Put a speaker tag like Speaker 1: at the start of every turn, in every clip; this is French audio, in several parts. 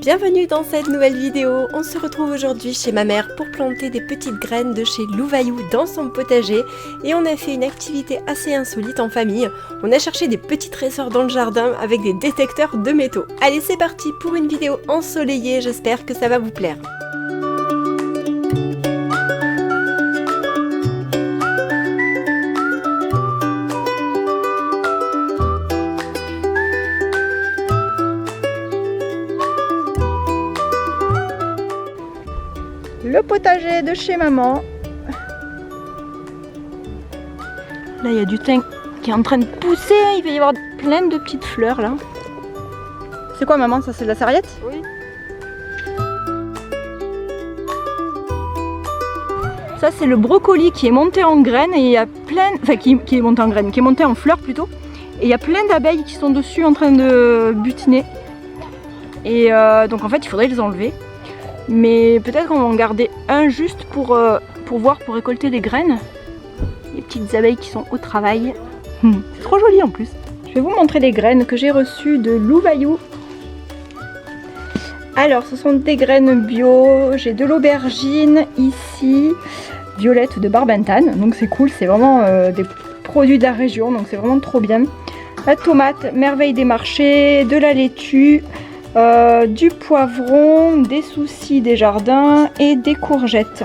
Speaker 1: Bienvenue dans cette nouvelle vidéo. On se retrouve aujourd'hui chez ma mère pour planter des petites graines de chez Louvaillou dans son potager et on a fait une activité assez insolite en famille. On a cherché des petits trésors dans le jardin avec des détecteurs de métaux. Allez, c'est parti pour une vidéo ensoleillée, j'espère que ça va vous plaire.
Speaker 2: Le potager de chez maman. Là, il y a du thym qui est en train de pousser. Il va y avoir plein de petites fleurs là. C'est quoi, maman? Ça, c'est de la sarriette?
Speaker 1: Oui.
Speaker 2: Ça, c'est le brocoli qui est monté en graines et il y a plein. Enfin, qui est monté en graines, qui est monté en fleurs plutôt. Et il y a plein d'abeilles qui sont dessus en train de butiner. Et donc, en fait, il faudrait les enlever. Mais peut-être qu'on va en garder un juste pour voir, pour récolter les graines. Les petites abeilles qui sont au travail. C'est trop joli en plus. Je vais vous montrer les graines que j'ai reçues de Louvaillou. Alors, ce sont des graines bio. J'ai de l'aubergine ici, violette de Barbentane. Donc c'est cool, c'est vraiment des produits de la région. Donc c'est vraiment trop bien. La tomate, merveille des marchés, de la laitue. Du poivron, des soucis des jardins et des courgettes.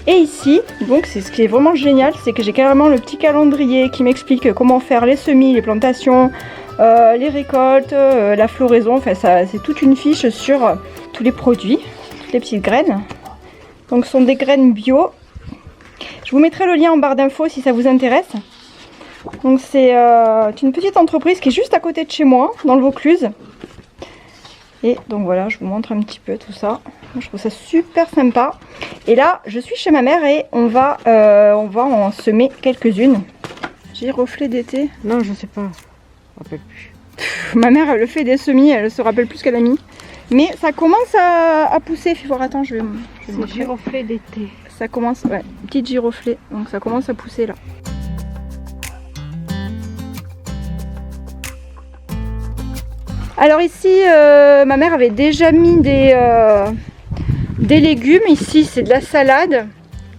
Speaker 2: Et ici, donc c'est ce qui est vraiment génial, c'est que j'ai carrément le petit calendrier qui m'explique comment faire les semis, les plantations, les récoltes, la floraison. Enfin, c'est toute une fiche sur tous les produits, toutes les petites graines. Donc ce sont des graines bio. Je vous mettrai le lien en barre d'infos si ça vous intéresse. Donc c'est une petite entreprise qui est juste à côté de chez moi, dans le Vaucluse. Et donc voilà, je vous montre un petit peu tout ça. Je trouve ça super sympa. Et là, je suis chez ma mère et on va en semer quelques-unes. Giroflée d'été?
Speaker 1: Non, je sais pas. Je me rappelle plus.
Speaker 2: Ma mère, elle le fait des semis, elle se rappelle plus ce qu'elle a mis. Mais ça commence à pousser. Il faut voir, attends, je vais
Speaker 1: C'est giroflée d'été.
Speaker 2: Ça commence, ouais, petite giroflée. Donc ça commence à pousser là. Alors ici, ma mère avait déjà mis des légumes. Ici, c'est de la salade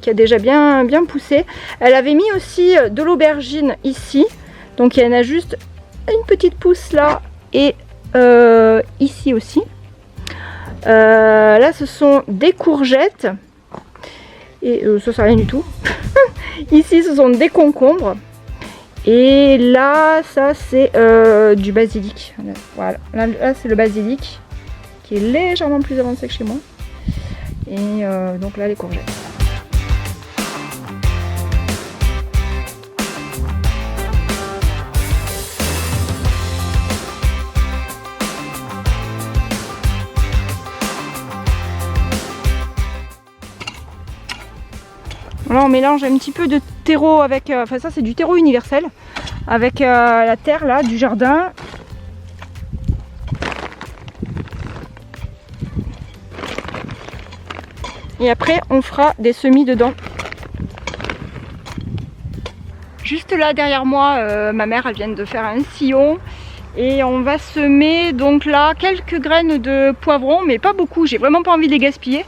Speaker 2: qui a déjà bien poussé. Elle avait mis aussi de l'aubergine ici. Donc il y en a juste une petite pousse là et ici aussi. Là, ce sont des courgettes. Et ça, c'est rien du tout. Ici, ce sont des concombres. Et là, ça c'est du basilic. Voilà, là c'est le basilic qui est légèrement plus avancé que chez moi. Et donc là, les courgettes. Là, on mélange un petit peu de terreau avec, enfin ça c'est du terreau universel, avec la terre là du jardin. Et après on fera des semis dedans. Juste là derrière moi, ma mère elle vient de faire un sillon. Et on va semer donc là quelques graines de poivron, mais pas beaucoup, j'ai vraiment pas envie de les gaspiller.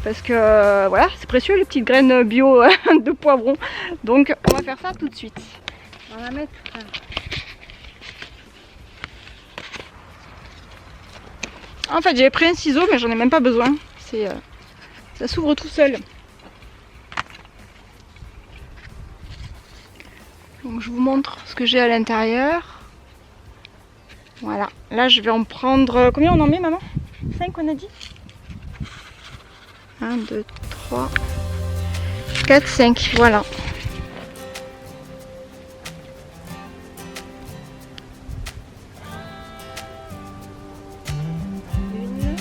Speaker 2: Parce que voilà, c'est précieux les petites graines bio de poivron. Donc on va faire ça tout de suite. On va mettre. En fait j'avais pris un ciseau mais j'en ai même pas besoin. Ça s'ouvre tout seul. Donc je vous montre ce que j'ai à l'intérieur. Voilà. Là je vais en prendre. Combien on en met, maman? 5 on a dit? 1, 2, 3, 4, 5, voilà. Une, 2,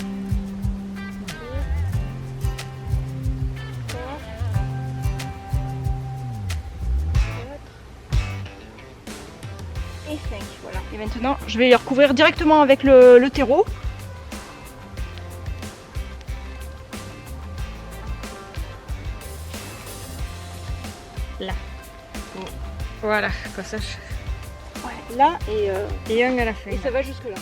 Speaker 2: 3, 4 et 5, voilà. Et maintenant, je vais les recouvrir directement avec le terreau. Là.
Speaker 1: Voilà, comme ça.
Speaker 2: Ouais, là et
Speaker 1: un à la fin.
Speaker 2: Et ça va jusque là.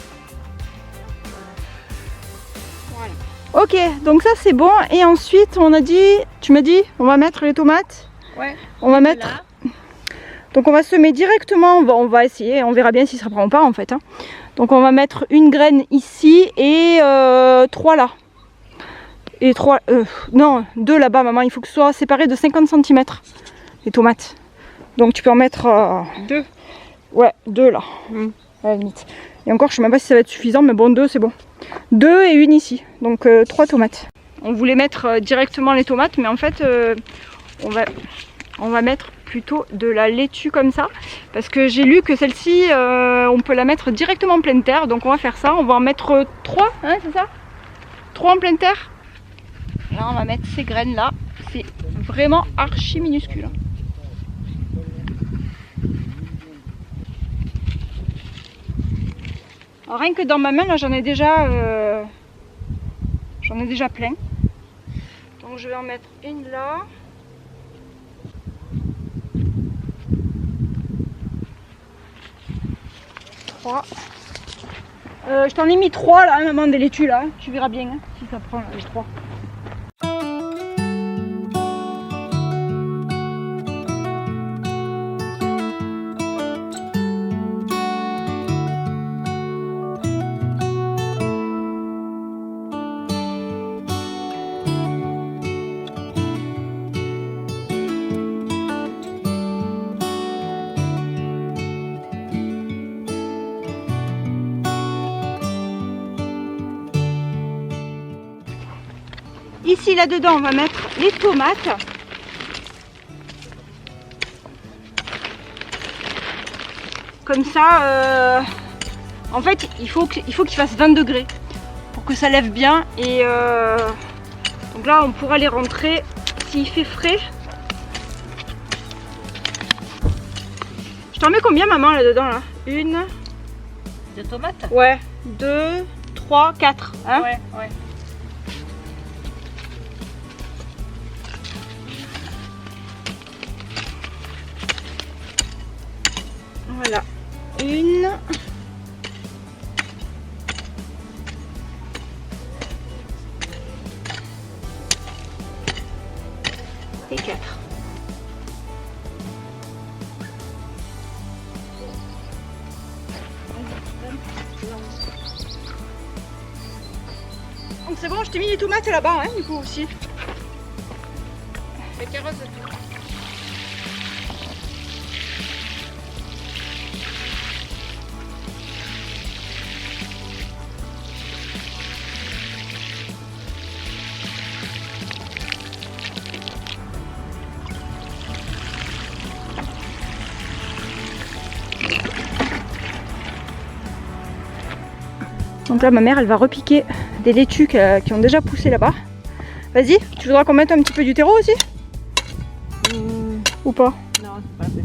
Speaker 2: Ok, donc ça c'est bon. Et ensuite on a dit, tu m'as dit, on va mettre les tomates.
Speaker 1: Ouais.
Speaker 2: On va mettre.
Speaker 1: Là.
Speaker 2: Donc on va semer directement, on va essayer, on verra bien si ça prend ou pas en fait. Hein. Donc on va mettre une graine ici et 3 là. Et 3, non, 2 là-bas maman, il faut que ce soit séparé de 50 cm les tomates. Donc tu peux en mettre
Speaker 1: 2.
Speaker 2: Ouais, 2 là, à la limite. Et encore je sais même pas si ça va être suffisant, mais bon 2 c'est bon. 2 et une ici, donc 3 tomates. On voulait mettre directement les tomates, mais en fait on va mettre plutôt de la laitue comme ça, parce que j'ai lu que celle-ci on peut la mettre directement en pleine terre, donc on va faire ça. On va en mettre 3, hein, c'est ça, 3 en pleine terre. Là on va mettre ces graines là, c'est vraiment archi minuscule. Alors, rien que dans ma main là j'en ai déjà plein, donc je vais en mettre une là. Je t'en ai mis 3 là, maman, des laitues là, tu verras bien hein, si ça prend les 3. Ici, là-dedans, on va mettre les tomates. Comme ça, en fait, il faut qu'il fasse 20 degrés pour que ça lève bien. Et donc là, on pourra les rentrer s'il fait frais. Je t'en mets combien, maman, là-dedans là? Une.
Speaker 1: De tomates?
Speaker 2: Ouais. 2, 3, 4. Hein?
Speaker 1: Ouais, ouais.
Speaker 2: Voilà, une, et 4. Donc c'est bon, je t'ai mis les tomates là-bas, hein, du coup aussi.
Speaker 1: Les carottes.
Speaker 2: Donc là, ma mère, elle va repiquer des laitues qui ont déjà poussé là-bas. Vas-y, tu voudras qu'on mette un petit peu du terreau aussi ou pas?
Speaker 1: Non, c'est pas assez.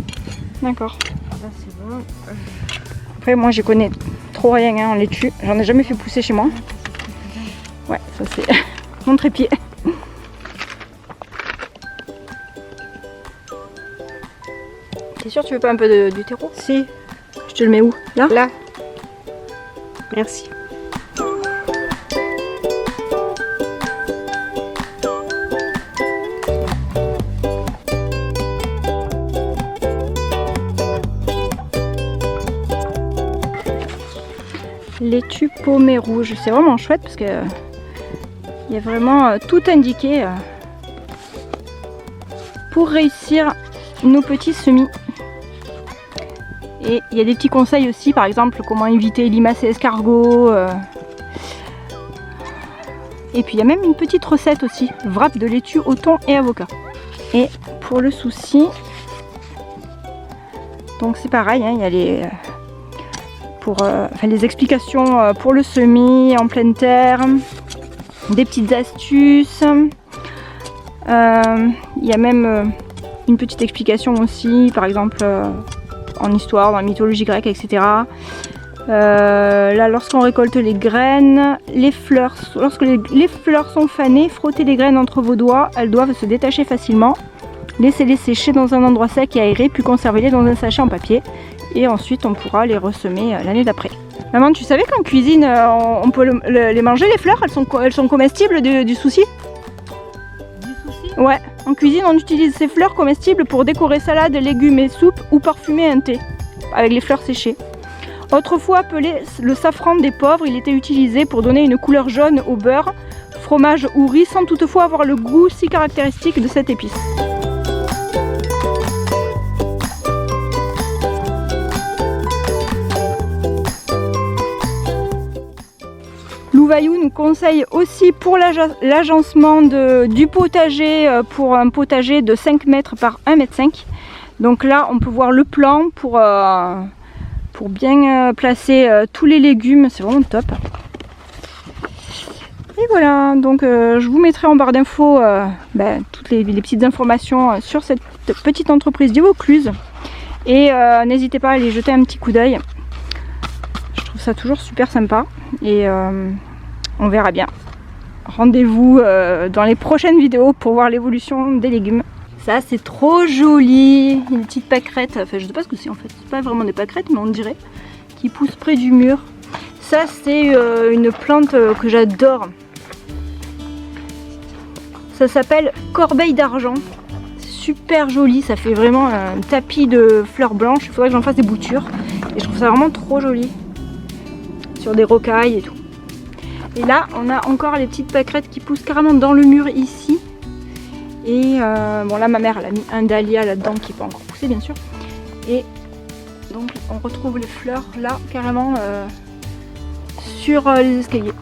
Speaker 2: D'accord.
Speaker 1: Là, c'est bon.
Speaker 2: Après, moi, j'y connais trop rien hein, en laitue. J'en ai jamais fait pousser chez moi. Ouais, ça c'est mon trépied. T'es sûr que tu veux pas un peu du terreau? Si. Je te le mets où? Là?
Speaker 1: Là. Merci.
Speaker 2: Laitue paumée rouge, c'est vraiment chouette parce que il y a vraiment tout indiqué pour réussir nos petits semis. Et il y a des petits conseils aussi, par exemple comment éviter limaces et escargots. Et puis il y a même une petite recette aussi, wrap de laitue au thon et avocat. Et pour le souci, donc c'est pareil, hein, il y a les explications pour le semis en pleine terre, des petites astuces. Il y a même une petite explication aussi, par exemple en histoire, dans la mythologie grecque, etc. Là, lorsqu'on récolte les graines, lorsque les fleurs sont fanées, frottez les graines entre vos doigts, elles doivent se détacher facilement. Laissez-les sécher dans un endroit sec et aéré, puis conservez-les dans un sachet en papier. Et ensuite, on pourra les ressemer l'année d'après. Maman, tu savais qu'en cuisine, on peut les manger les fleurs? Elles sont comestibles du souci?
Speaker 3: Du souci?
Speaker 2: Ouais, en cuisine, on utilise ces fleurs comestibles pour décorer salades, légumes et soupes ou parfumer un thé avec les fleurs séchées. Autrefois appelé le safran des pauvres, il était utilisé pour donner une couleur jaune au beurre, fromage ou riz sans toutefois avoir le goût si caractéristique de cette épice. Louvaillou nous conseille aussi pour l'agencement du potager, pour un potager de 5 mètres par 1,5 m. Donc là on peut voir le plan pour bien placer tous les légumes, c'est vraiment top. Et voilà, donc je vous mettrai en barre d'infos toutes les petites informations sur cette petite entreprise du Vaucluse. Et n'hésitez pas à aller jeter un petit coup d'œil. Je trouve ça toujours super sympa. Et on verra bien. Rendez-vous dans les prochaines vidéos pour voir l'évolution des légumes. Ça c'est trop joli, une petite pâquerette, enfin je sais pas ce que c'est en fait, c'est pas vraiment des pâquerettes mais on dirait, qui pousse près du mur. Ça c'est une plante que j'adore. Ça s'appelle corbeille d'argent. C'est super joli, ça fait vraiment un tapis de fleurs blanches, il faudrait que j'en fasse des boutures. Et je trouve ça vraiment trop joli. Sur des rocailles et tout. Et là on a encore les petites pâquerettes qui poussent carrément dans le mur ici. Et bon là ma mère elle a mis un dahlia là-dedans qui n'est pas encore poussé bien sûr. Et donc on retrouve les fleurs là carrément sur les escaliers.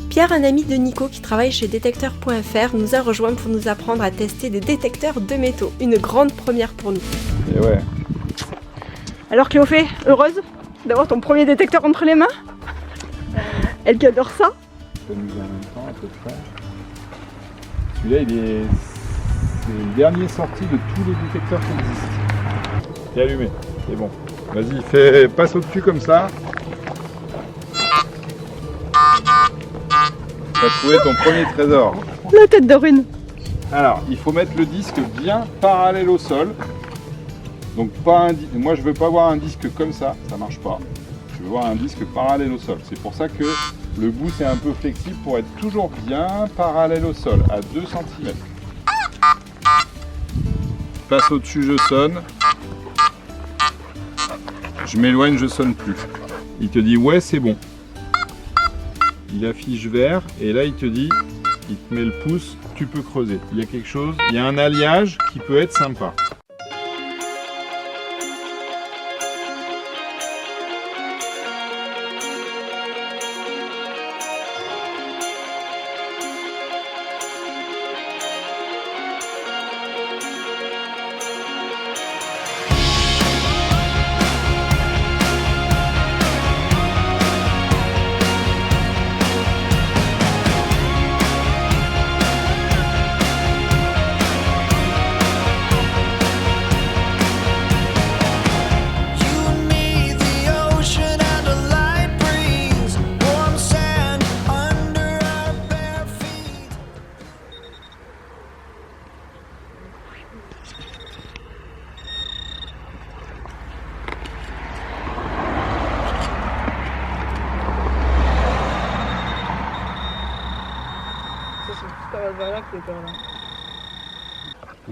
Speaker 1: Pierre, un ami de Nico qui travaille chez détecteur.fr, nous a rejoint pour nous apprendre à tester des détecteurs de métaux. Une grande première pour nous.
Speaker 4: Et ouais.
Speaker 2: Alors Cléophée, heureuse d'avoir ton premier détecteur entre les mains? Elle qui adore ça.
Speaker 4: Ça nous a en même temps à peu près. Celui-là, c'est le dernier sorti de tous les détecteurs qui existent. C'est allumé, c'est bon. Vas-y, passe au-dessus comme ça. Tu as trouvé ton premier trésor.
Speaker 2: La tête de Rune.
Speaker 4: Alors, il faut mettre le disque bien parallèle au sol. Donc pas moi je veux pas voir un disque comme ça marche pas. Je veux voir un disque parallèle au sol. C'est pour ça que le bout c'est un peu flexible pour être toujours bien parallèle au sol, à 2 cm. Passe au-dessus, je sonne. Je m'éloigne, je sonne plus. Il te dit ouais c'est bon. Il affiche vert et là il te dit, il te met le pouce, tu peux creuser. Il y a quelque chose, il y a un alliage qui peut être sympa.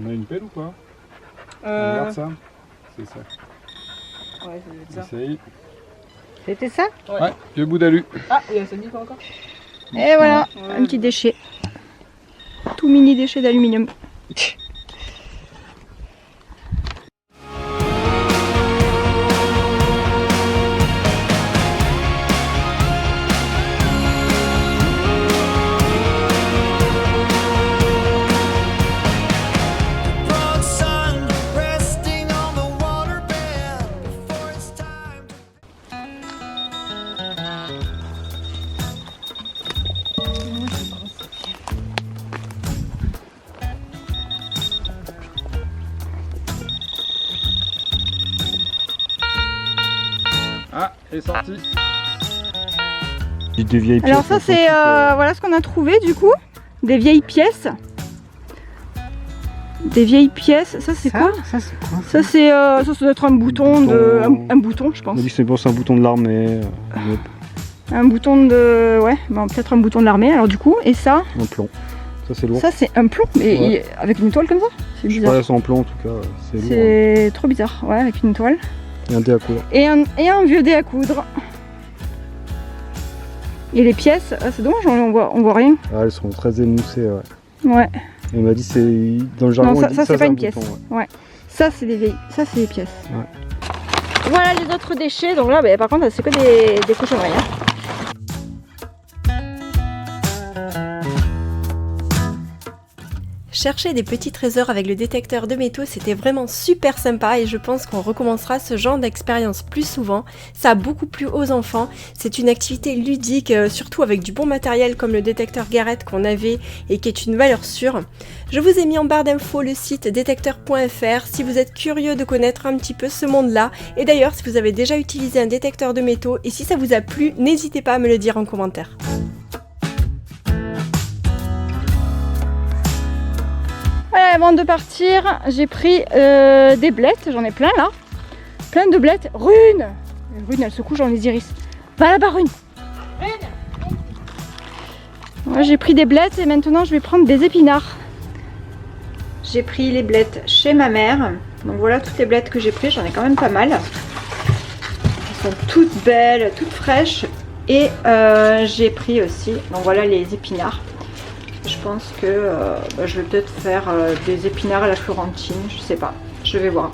Speaker 4: On a une pelle ou pas? Regarde ça. C'est ça.
Speaker 3: Ouais, c'est ça.
Speaker 4: Essaye.
Speaker 3: C'était ça?
Speaker 4: Ouais, vieux bout d'alu.
Speaker 3: Ah, il y a ça dit pas encore?
Speaker 2: Et voilà,
Speaker 3: Ouais.
Speaker 2: un petit déchet. Tout mini déchet d'aluminium.
Speaker 4: Ah, est sorti.
Speaker 2: Alors ça c'est voilà ce qu'on a trouvé du coup, des vieilles pièces. Des vieilles pièces. Ça c'est quoi?
Speaker 3: Ça c'est quoi?
Speaker 2: Ça c'est ça doit être un bouton de un bouton je
Speaker 5: On
Speaker 2: pense.
Speaker 5: dit que c'est bon, c'est un bouton de l'armée,
Speaker 2: Un bouton de ouais, bon, peut-être un bouton de l'armée alors du coup et ça
Speaker 5: un plomb. Ça c'est lourd.
Speaker 2: ça c'est un plomb mais
Speaker 5: Ouais.
Speaker 2: avec une étoile comme ça? C'est bizarre.
Speaker 5: Ouais, c'est en plomb en tout cas, c'est lourd.
Speaker 2: C'est trop bizarre, ouais, avec une étoile.
Speaker 5: Et un dé à coudre.
Speaker 2: Et un vieux dé à coudre. Et les pièces, ah, c'est dommage, on voit rien.
Speaker 5: Ah, elles sont très émoussées, ouais.
Speaker 2: Ouais.
Speaker 5: Et on m'a dit c'est dans le jargon.
Speaker 2: Non,
Speaker 5: on
Speaker 2: ça,
Speaker 5: dit
Speaker 2: ça c'est pas
Speaker 5: un
Speaker 2: une
Speaker 5: bouton,
Speaker 2: pièce.
Speaker 5: ouais.
Speaker 2: Ouais. Ça c'est des vieilles, ça c'est des pièces.
Speaker 5: Ouais.
Speaker 2: Voilà les autres déchets. Donc là, bah, par contre, c'est que des cochonneries. Hein.
Speaker 1: Chercher des petits trésors avec le détecteur de métaux, c'était vraiment super sympa et je pense qu'on recommencera ce genre d'expérience plus souvent. Ça a beaucoup plu aux enfants, c'est une activité ludique, surtout avec du bon matériel comme le détecteur Garrett qu'on avait et qui est une valeur sûre. Je vous ai mis en barre d'infos le site détecteur.fr si vous êtes curieux de connaître un petit peu ce monde-là. Et d'ailleurs, si vous avez déjà utilisé un détecteur de métaux et si ça vous a plu, n'hésitez pas à me le dire en commentaire.
Speaker 2: Ouais, avant de partir, j'ai pris des blettes, j'en ai plein là. Plein de blettes. Rune, elle se couche dans les iris. Va là-bas, Rune. Ouais, j'ai pris des blettes et maintenant je vais prendre des épinards. J'ai pris les blettes chez ma mère. Donc voilà toutes les blettes que j'ai prises, j'en ai quand même pas mal. Elles sont toutes belles, toutes fraîches. Et j'ai pris aussi, donc voilà les épinards. Je pense que je vais peut-être faire des épinards à la Florentine, je sais pas, je vais voir.